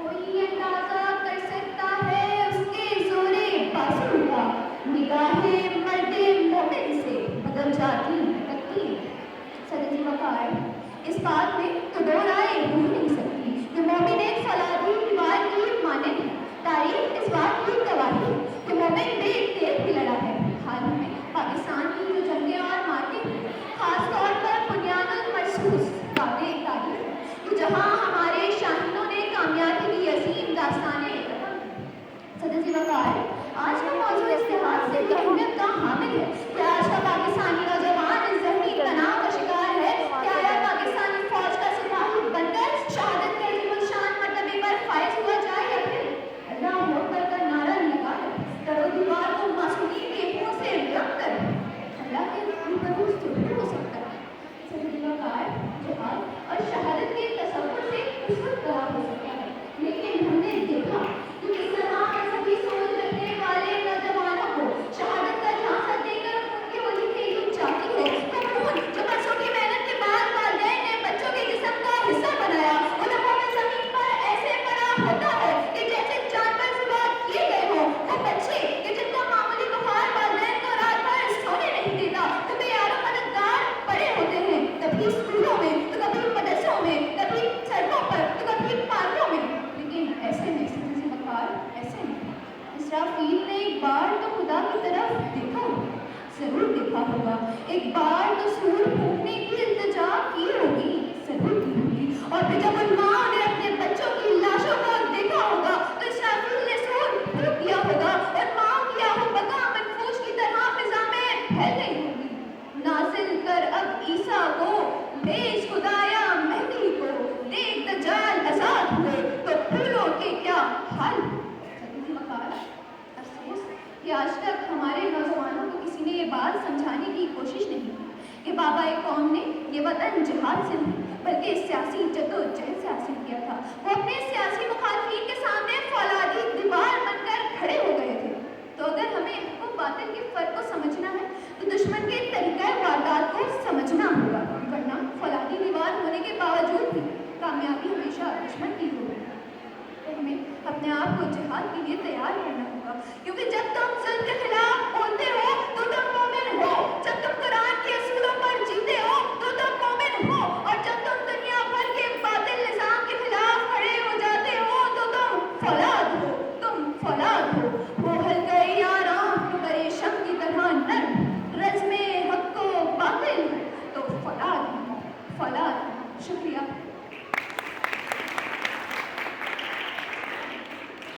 कोई अंदाजा कर सकता है उसके जोरे बाजू का, निगाहें मर्दे मोमिन से बदल जाती भटकती हैं। सदजी वकार इस बात में तो दो राय हो नहीं सकती कि मोमिन एक फौलादी दीवार की मानद है। तारीख इस बात की गवाही कि मोमिन बे तेल भी लड़ा है। हाल ही में पाकिस्तान की जो जंगें और मार्कें हैं, खास तौर पर बुनियादुल महसूस वादे तारीख कि जहाँ हमारे शाहीनों ने कामयाबी की अजीम दास्तानें सदजी वकार आज का मौजूद इस लिहाज से अहमियत का हामिल है कि आज का पाकिस्तानी नौजवान इस ज़हनी तनाव का शिकार है कि आया पाकिस्तानी फौज का सिपाही बनकर शहादत के अजीम शान मर्तबे पर फायज हुआ जाए या फिर अल्लाह अकबर का नारा लगाकर करो दीवार को मासूमी के मुंह से रख कर अल्लाह के रूबरू ज़रूर हो सकता है। सदजी वकार जिहाद और शहादत के तसव्वुर से उस वक्त खड़ा हो सकता है, लेकिन हमने देखा कि किस तरह सभी सोच रखने वाले नौजवानों को शहादत का झांसा देकर उनकी होली खेली जाती है। तो खून जो बरसों की मेहनत के बाद वालिदैन ने बच्चों के जिस्म का हिस्सा बनाया, उन लम्हों में जमीन पर ऐसे पड़ा होता है कि जैसे जानवर ज़िबा किए गए हों। वो बच्चे कि जिनका मामूली बुखार वालिदैन को रात भर सोने नहीं देता, तो बेयारो मददगार पड़े होते हैं, कभी स्कूलों में तो कभी मदरसों में, कभी सड़कों पर तो कभी पार्कों में। लेकिन ऐसे में सदजी वकार ऐसे में इसराफील ने एक बार तो खुदा की तरफ देखा होगा, जरूर देखा होगा। एक बार तो सूर फूंकने की इल्तिजा की होगी, जरूर की होगी। और फिर जब उन माँ ने अपने बच्चों की लाशों को देखा होगा तो इसराफील ने सूर फूंक दिया होगा और माँ की आहो बका मनफूस की तरह फिजा में फैल गई होगी। नाजिल कर अब ईसा को, भेज खुदाया मेहदी को, देख दज्जाल आजाद हुए तो फूलों के क्या हाल। सदजी वकार अफसोस कि आज तक हमारे नौजवानों को किसी ने ये बात समझाने की कोशिश नहीं की कि बाबा कौम ने ये वतन जिहाद से नहीं बल्कि सियासी जद्दोजहद से हासिल किया था। वो अपने सियासी मुखालिफिन के सामने फौलादी दीवार बनकर खड़े हो गए थे। तो अगर हमें हक़ बातिल के फ़र्क को समझना है तो दुश्मन के तरीक़े वारदात को समझना होगा, वरना फौलादी दीवार होने के बावजूद भी कामयाबी हमेशा दुश्मन की होगी। तो हमें अपने आप को जिहाद के लिए तैयार करना होगा, क्योंकि जब तुम जुल्म के खिलाफ बोलते हो तो तुम